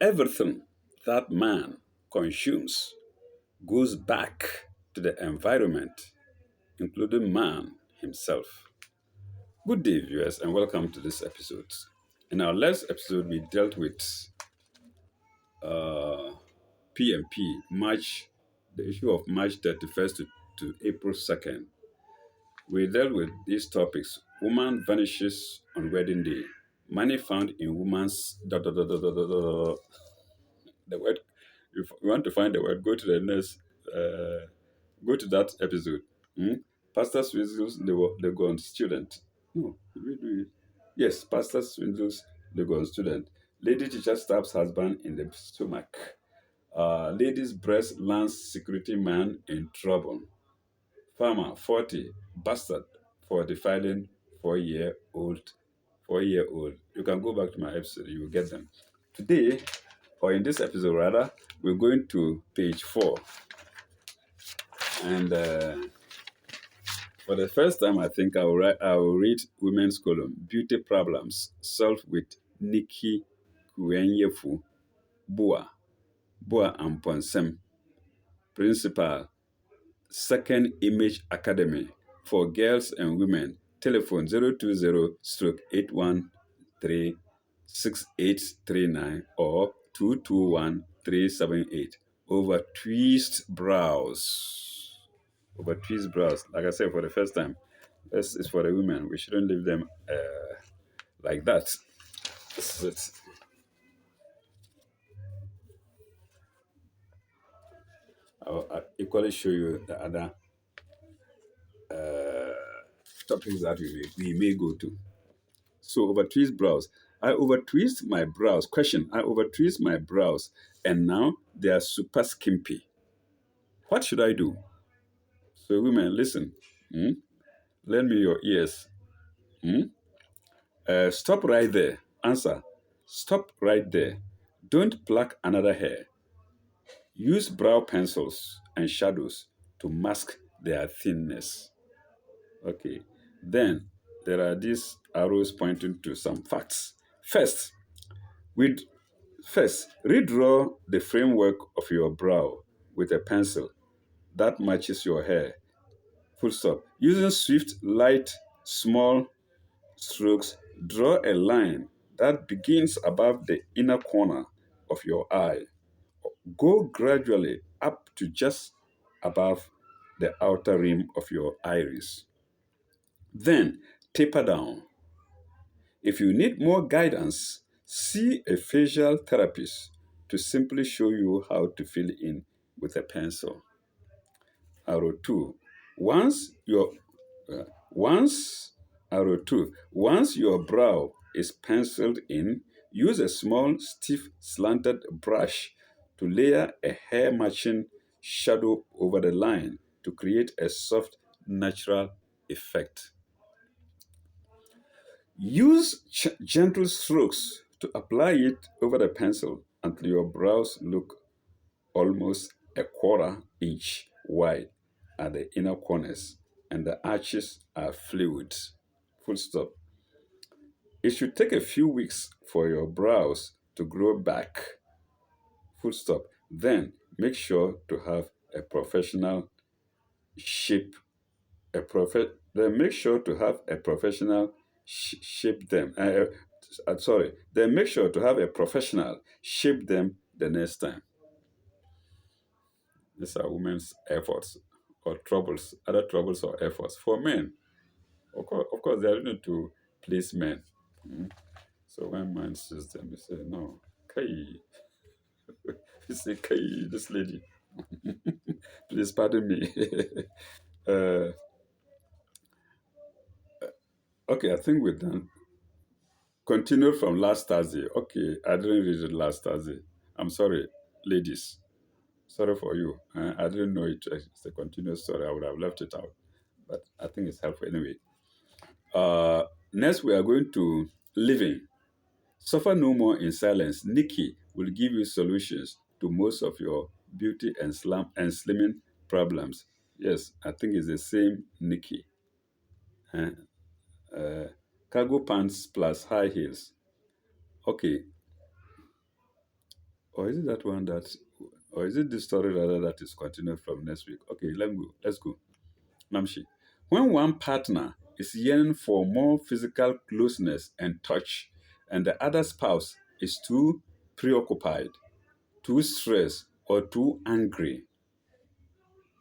Everything that man consumes goes back to the environment, including man himself. Good day, viewers, and welcome to this episode. In our last episode, we dealt with uh, PMP, the issue of March 31st to April 2nd. We dealt with these topics. Woman vanishes on wedding day. Money found in woman's. The word, if you want to find the word, go to the next, go to that episode. Hmm? Pastor Swindle's Legon student. No, did we do it? Yes, Pastor Swindle's Legon student. Lady teacher stabs husband in the stomach. Lady's breast lands security man in trouble. Farmer 40 bastard for defiling 4-year-old. 4-year-old. You can go back to my episode, you will get them. Today, or in this episode rather, we're going to page 4. And for the first time, I think I will read women's column, Beauty Problems Solved with Nikki Kuenyefu Boa Amponsem, Principal, Second Image Academy for Girls and Women. Telephone 020-813-6839 or 221-378. Over twist brows. Over twist brows. Like I said, for the first time, this is for the women. We shouldn't leave them like that. This is it. I'll equally show you the other topics that we may go to. So over twist brows. I over twist my brows. Question. I over twist my brows and now they are super skimpy. What should I do? So women, listen. Lend me your ears. Stop right there. Answer. Stop right there. Don't pluck another hair. Use brow pencils and shadows to mask their thinness. Okay. Then there are these arrows pointing to some facts. First, redraw the framework of your brow with a pencil that matches your hair. Full stop. Using swift, light, small strokes, draw a line that begins above the inner corner of your eye. Go gradually up to just above the outer rim of your iris. Then taper down. If you need more guidance, see a facial therapist to simply show you how to fill in with a pencil. Arrow 2. Once your once Arrow 2. Once your brow is penciled in, use a small, stiff, slanted brush to layer a hair matching shadow over the line to create a soft, natural effect. Use gentle strokes to apply it over the pencil until your brows look almost a quarter inch wide at the inner corners and the arches are fluid. Full stop. It should take a few weeks for your brows to grow back. Full stop. Then make sure to have a professional shape. Then make sure to have a professional shape them. Sorry. Then make sure to have a professional shape them the next time. These are women's efforts or troubles, other troubles or efforts. For men, of course they are doing it to please men. So when man sees them, he say, no, Kai. He say, Kai, this lady. Please pardon me. uh, okay, I think we're done. Continue from last Thursday. Okay, I didn't read it last Thursday. I'm sorry, ladies. Sorry for you. I didn't know it. It's a continuous story. I would have left it out. But I think it's helpful anyway. Next, we are going to living. Suffer no more in silence. Nikki will give you solutions to most of your beauty and slimming problems. Yes, I think it's the same Nikki. Uh, Cargo pants plus high heels. Okay. Or is it that one that, or is it this story rather that is continued from next week? Okay, let me go. Let's go. Namshi. When one partner is yearning for more physical closeness and touch, and the other spouse is too preoccupied, too stressed, or too angry,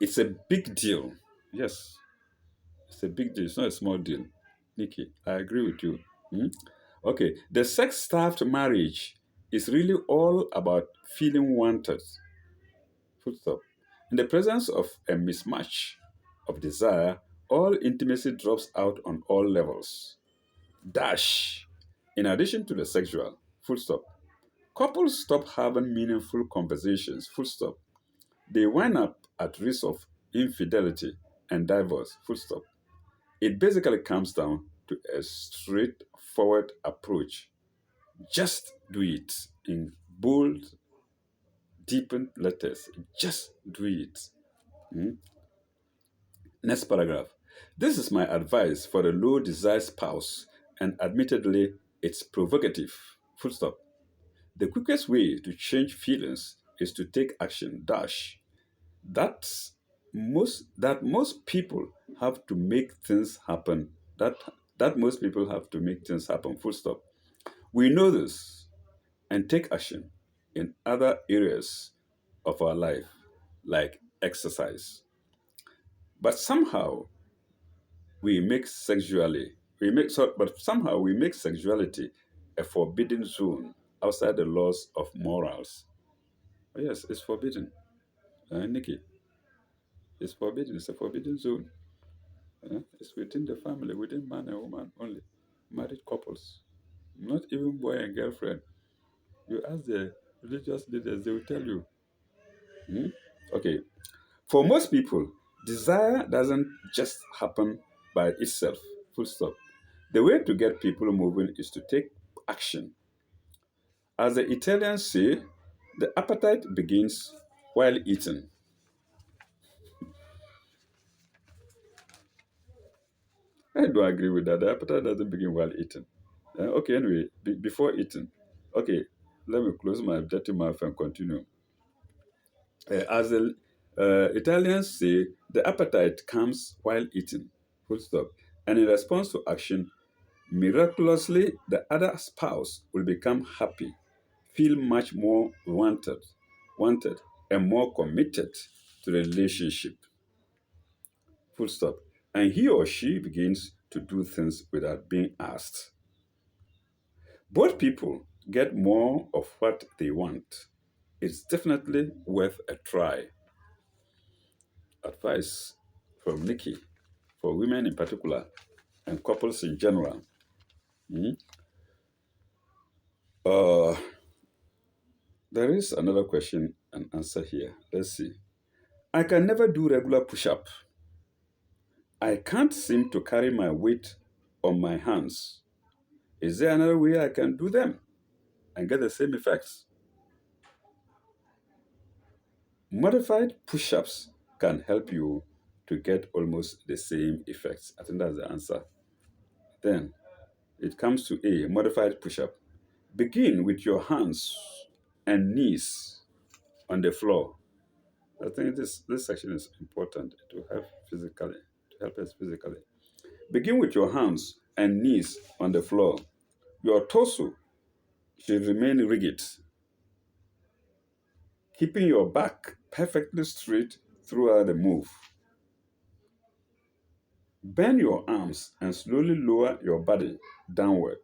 it's a big deal. Yes, it's a big deal. It's not a small deal. Nikki, I agree with you. Hmm? Okay, the sex starved marriage is really all about feeling wanted. Full stop. In the presence of a mismatch of desire, all intimacy drops out on all levels. Dash. In addition to the sexual, full stop. Couples stop having meaningful conversations, full stop. They wind up at risk of infidelity and divorce, full stop. It basically comes down to a straightforward approach. Just do it in bold, deepened letters. Just do it. Hmm? Next paragraph. This is my advice for the low desire spouse, and admittedly, it's provocative. Full stop. The quickest way to change feelings is to take action. Dash. That's most people have to make things happen. That most people have to make things happen. Full stop. We know this and take action in other areas of our life, like exercise. But somehow but somehow we make sexuality a forbidden zone outside the laws of morals. Oh, yes, it's forbidden. Nikki, it's forbidden. It's a forbidden zone. It's within the family, within man and woman only. Married couples, not even boy and girlfriend. You ask the religious leaders, they will tell you. Hmm? Okay. For most people, desire doesn't just happen by itself. Full stop. The way to get people moving is to take action. As the Italians say, the appetite begins while eating. I do agree with that. The appetite doesn't begin while eating. Okay, anyway, before eating. Okay, let me close my dirty mouth and continue. As the Italians say, the appetite comes while eating. Full stop. And in response to action, miraculously, the other spouse will become happy, feel much more wanted, and more committed to the relationship. Full stop. And he or she begins to do things without being asked. Both people get more of what they want. It's definitely worth a try. Advice from Nikki for women in particular and couples in general. Hmm? Uh, there is another question and answer here. Let's see. I can never do regular push up. I can't seem to carry my weight on my hands. Is there another way I can do them and get the same effects? Modified push ups can help you to get almost the same effects. I think that's the answer. Then it comes to A, modified push up. Begin with your hands and knees on the floor. I think this section is important to help us physically. Begin with your hands and knees on the floor. Your torso should remain rigid, keeping your back perfectly straight throughout the move. Bend your arms and slowly lower your body downward,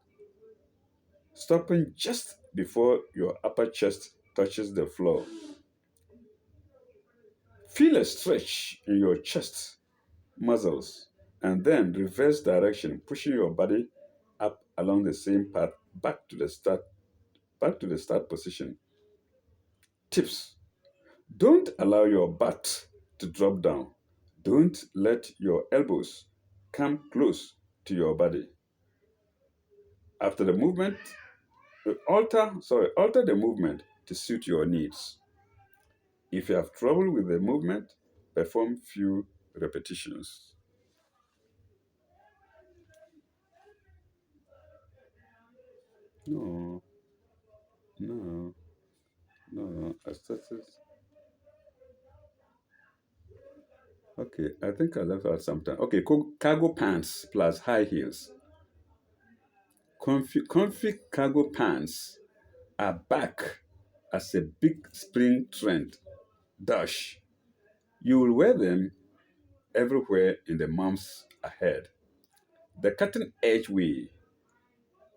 stopping just before your upper chest touches the floor. Feel a stretch in your chest muscles and then reverse direction, pushing your body up along the same path back to the start position. Tips: don't allow your butt to drop down. Don't let your elbows come close to your body. After the movement, alter the movement to suit your needs. If you have trouble with the movement, perform few repetitions. No, no, no. Aesthetics. Okay, I think I left out something. Okay, cargo pants plus high heels. Comfy cargo pants are back as a big spring trend. Dash. You will wear them everywhere in the months ahead. The cutting edge way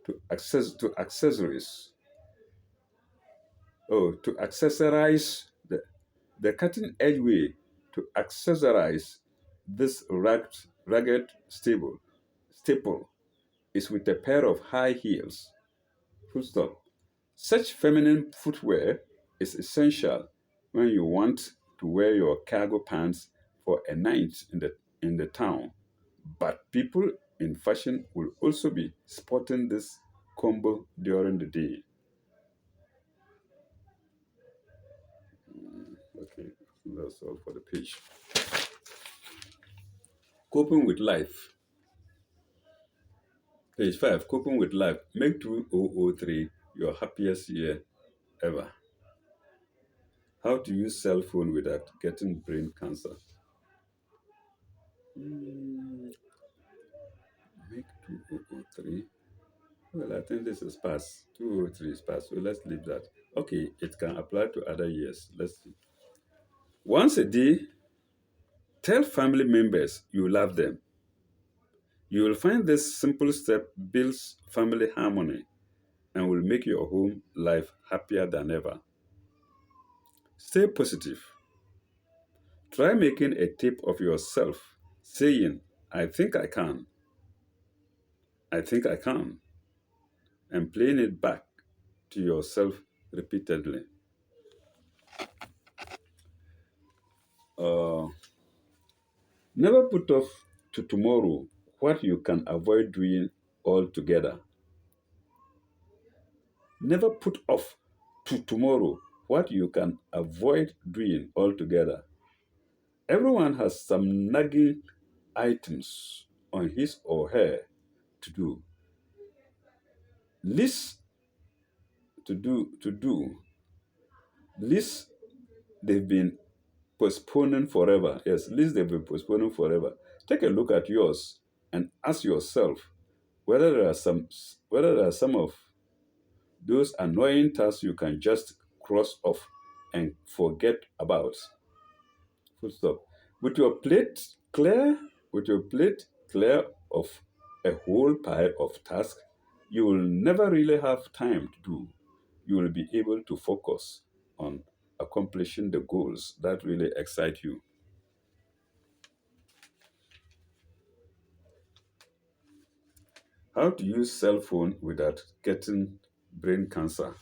to accessories. Oh, to accessorize the cutting edge way to accessorize this rugged staple is with a pair of high heels. Full stop. Such feminine footwear is essential when you want to wear your cargo pants for a night in the town. But people in fashion will also be sporting this combo during the day. Okay, that's all for the page. Coping with life. Page 5. Coping with life. Make 2003 your happiest year ever. How to use cell phone without getting brain cancer. Mm, make 2003. Well, I think this is past. 2003 is past, so let's leave that. Okay, it can apply to other years. Let's see. Once a day, tell family members you love them. You will find this simple step builds family harmony and will make your home life happier than ever. Stay positive. Try making a tape of yourself saying, I think I can, I think I can, and playing it back to yourself repeatedly. Uh, Never put off to tomorrow what you can avoid doing altogether. Never put off to tomorrow what you can avoid doing altogether. Everyone has some nagging items on his or her to do list to do list they've been postponing forever. Yes, list they've been postponing forever. Take a look at yours and ask yourself whether there are some of those annoying tasks you can just cross off and forget about. Full stop. With your plate clear, with your plate clear of a whole pile of tasks you will never really have time to do, you will be able to focus on accomplishing the goals that really excite you. How to use cell phone without getting brain cancer.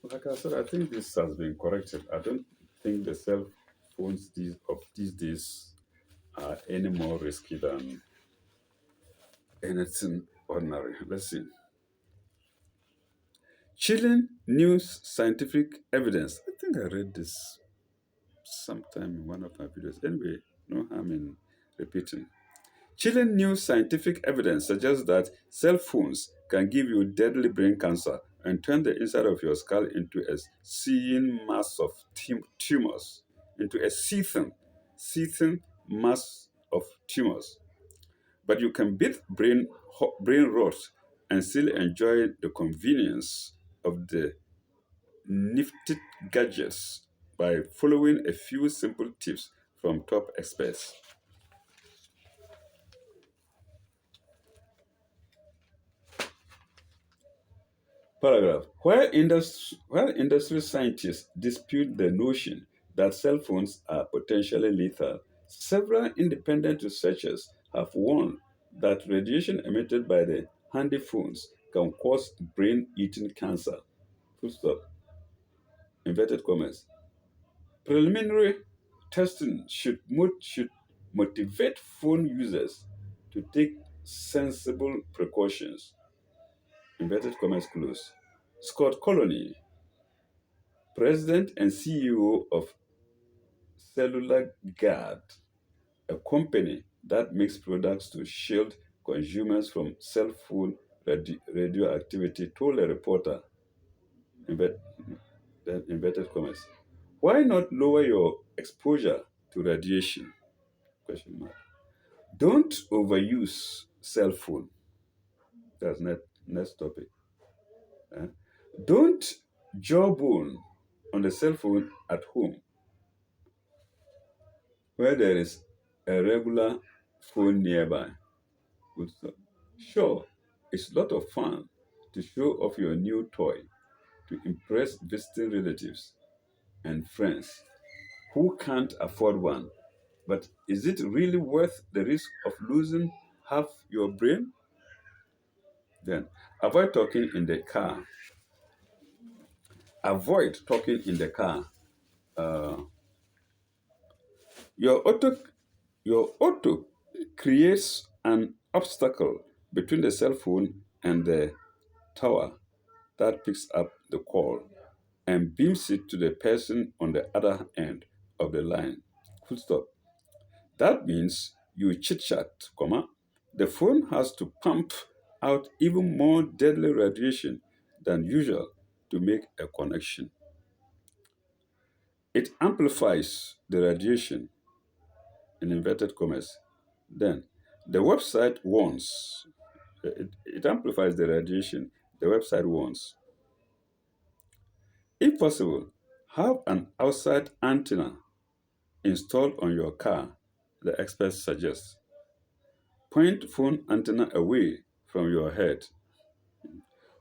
Like I said, I think this has been corrected. I don't think the cell phones these days are any more risky than anything ordinary. Let's see. Chilling news scientific evidence. I think I read this sometime in one of my videos. Anyway, no harm in repeating. Chilling new scientific evidence suggests that cell phones can give you deadly brain cancer and turn the inside of your skull into a seething mass of tumors, into a seething mass of tumors. But you can beat brain rot and still enjoy the convenience of the nifty gadgets by following a few simple tips from top experts. Paragraph. While industry scientists dispute the notion that cell phones are potentially lethal, several independent researchers have warned that radiation emitted by the handy phones can cause brain-eating cancer. Full stop. Inverted commas. Preliminary testing should motivate phone users to take sensible precautions. Inverted commas close. Scott Colony, President and CEO of Cellular Guard, a company that makes products to shield consumers from cell phone radioactivity, told a reporter, Then inverted commas. Why not lower your exposure to radiation? Question mark. Don't overuse cell phone. That's next topic. Eh? Don't jawbone on the cell phone at home where there is a regular phone nearby. Good stuff. Sure, it's a lot of fun to show off your new toy to impress visiting relatives and friends who can't afford one. But is it really worth the risk of losing half your brain? Then avoid talking in the car. Avoid talking in the car. Uh, your auto your auto creates an obstacle between the cell phone and the tower that picks up the call and beams it to the person on the other end of the line. Full stop. That means you chit chat, comma. The phone has to pump out even more deadly radiation than usual to make a connection. It amplifies the radiation in inverted commas. Then the website warns. It amplifies the radiation. The website warns. If possible, have an outside antenna installed on your car, the experts suggest. Point phone antenna away from your head.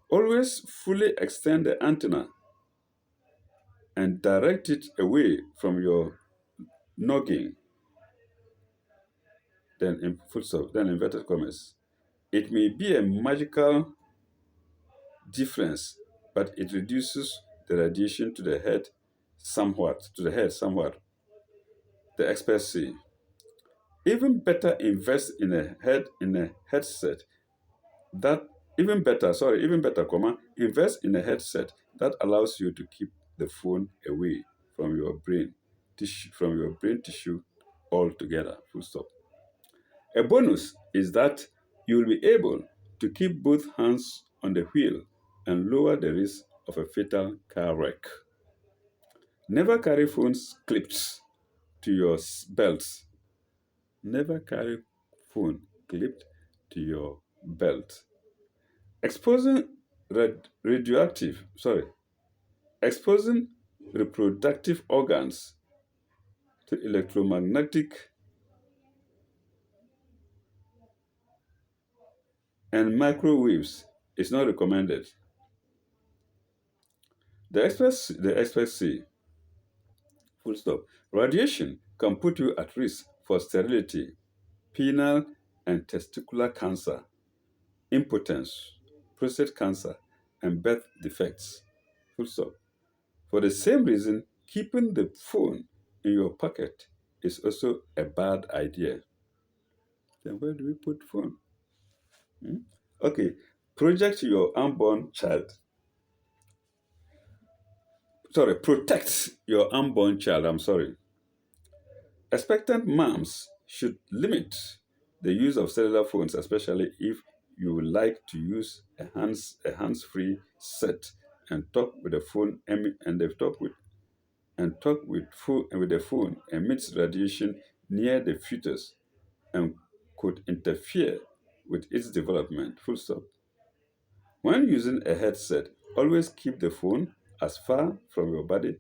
Always fully extend the antenna and direct it away from your noggin. Then in full stop, then inverted commas. It may be a magical difference, but it reduces the radiation to the head somewhat. The experts say. Even better invest in a headset that even better, comma, invest in a headset that allows you to keep the phone away from your brain tissue altogether. Full stop. A bonus is that you will be able to keep both hands on the wheel and lower the risk of a fatal car wreck. Never carry phones clipped to your belt. Never carry phone clipped to your belt. Exposing radioactive, sorry, exposing reproductive organs to electromagnetic and microwaves is not recommended. The experts say, full stop, radiation can put you at risk for sterility, penile and testicular cancer, impotence, prostate cancer, and birth defects. Full stop. For the same reason, keeping the phone in your pocket is also a bad idea. Then where do we put phone? Hmm? Okay, project your unborn child. Sorry, protect your unborn child. I'm sorry. Expectant moms should limit the use of cellular phones, especially if you would like to use a hands-free set and talk with the phone and they talk with the phone emits radiation near the fetus and could interfere with its development. Full stop. When using a headset, always keep the phone as far from your body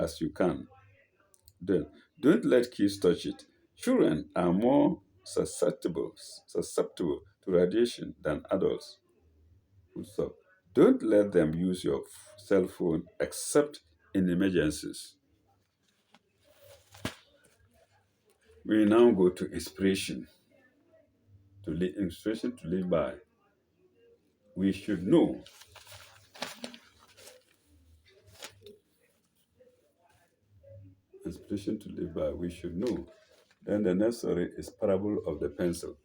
as you can. Then, don't let kids touch it. Children are more susceptible to radiation than adults. Full stop. Don't let them use your cell phone except in emergencies. We now go to inspiration to live by. We should know. Inspiration to live by. We should know. Then the next story is parable of the pencil.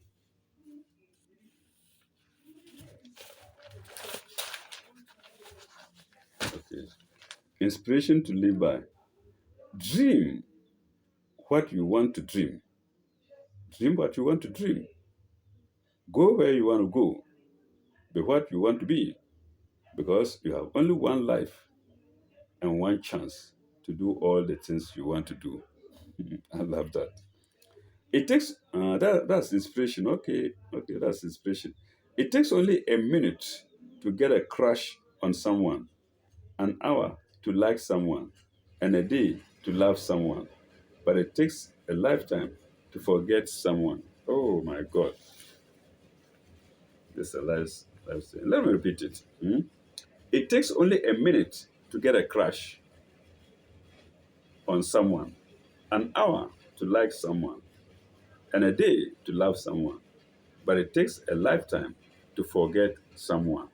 Okay. Inspiration to live by. Dream what you want to dream. Dream what you want to dream. Go where you want to go. Be what you want to be. Because you have only one life. and one chance to do all the things you want to do. I love that. It takes that's inspiration. Okay, okay, that's inspiration. It takes only a minute to get a crush on someone, an hour to like someone, and a day to love someone. But it takes a lifetime to forget someone. Oh my God, this is a life saying. Let me repeat it. It takes only a minute to get a crush on someone, an hour to like someone, and a day to love someone. But it takes a lifetime to forget someone.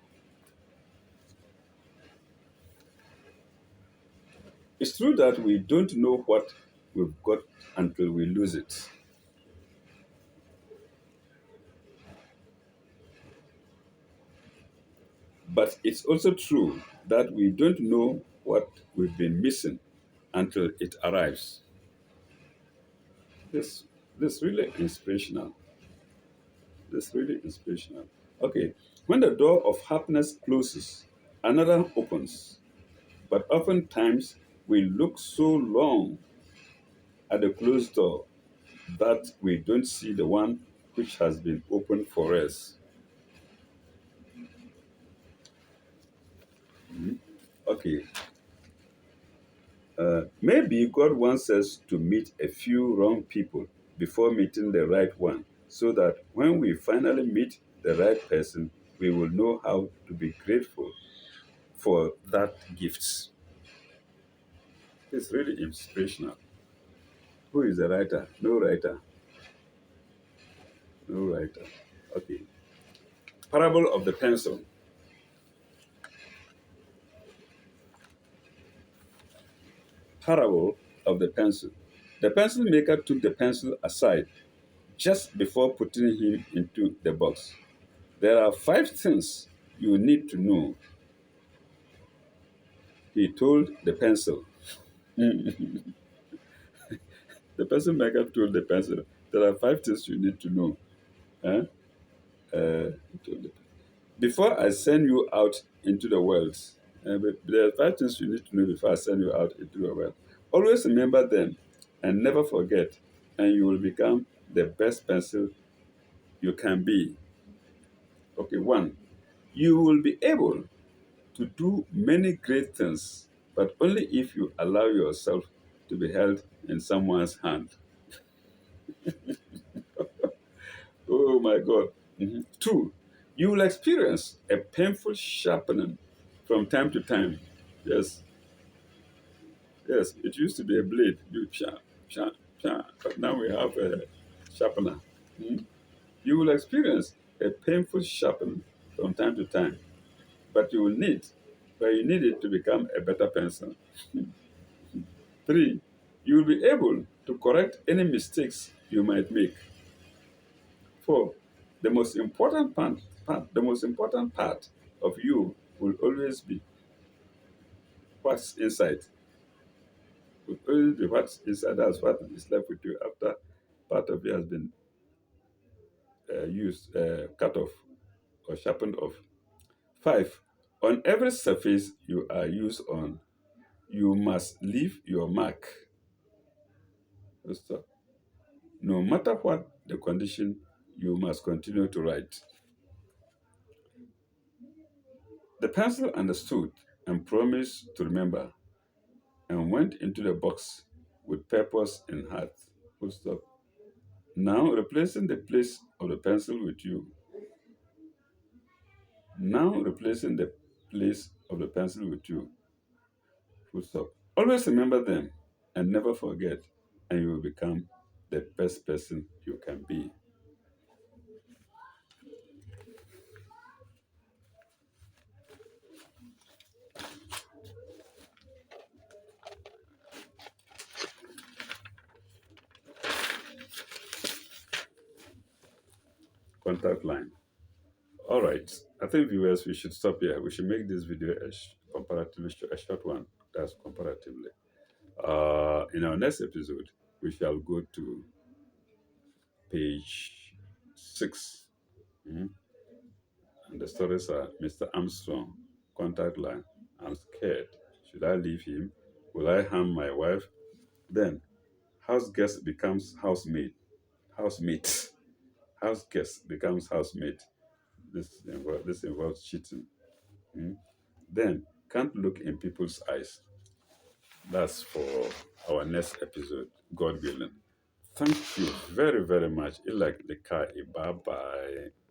It's true that we don't know what we've got until we lose it. But it's also true that we don't know what we've been missing until it arrives. This this really inspirational. This really inspirational. Okay, when the door of happiness closes, another opens. But oftentimes we look so long at the closed door that we don't see the one which has been opened for us. Okay, maybe God wants us to meet a few wrong people before meeting the right one, so that when we finally meet the right person, we will know how to be grateful for that gift. It's really inspirational. Who is the writer? No writer. No writer. Okay. Parable of the pencil. Parable of the pencil. The pencil maker took the pencil aside just before putting him into the box. There are five things you need to know, he told the pencil. The pencil maker told the pencil, there are five things you need to know. Huh? He told the before I send you out into the world, but there are five things you need to know before I send you out into the world. Always remember them and never forget, and you will become the best pencil you can be. Okay, one, you will be able to do many great things, but only if you allow yourself to be held in someone's hand. Oh my God. Two, you will experience a painful sharpening from time to time. Yes, yes, it used to be a blade. You sharp, sharp, sharp, but now we have a sharpener. Mhm. You will experience a painful sharpening from time to time, but you will need, but you need it to become a better pencil. Three, you will be able to correct any mistakes you might make. Four, the most important part of you will always be what's inside. Will always be what's inside. That's what is left with you after part of it has been cut off or sharpened off. Five, on every surface you are used on, you must leave your mark. So, no matter what the condition, you must continue to write. The pencil understood and promised to remember and went into the box with purpose in heart. Full stop. Now replacing the place of the pencil with you. Now replacing the place of the pencil with you. Full stop. Always remember them and never forget, and you will become the best person you can be. Contact line. All right. I think viewers, we should stop here. We should make this video comparatively a short one. That's comparatively. In our next episode, we shall go to page 6. Mhm. And the stories are Mr. Armstrong, contact line. I'm scared. Should I leave him? Will I harm my wife? Then house guest becomes housemate. Housemate. House guest becomes housemate. This involves cheating. Hmm? Then can't look in people's eyes. That's for our next episode, God willing. Thank you very, very much. Ilak the car. Bye bye.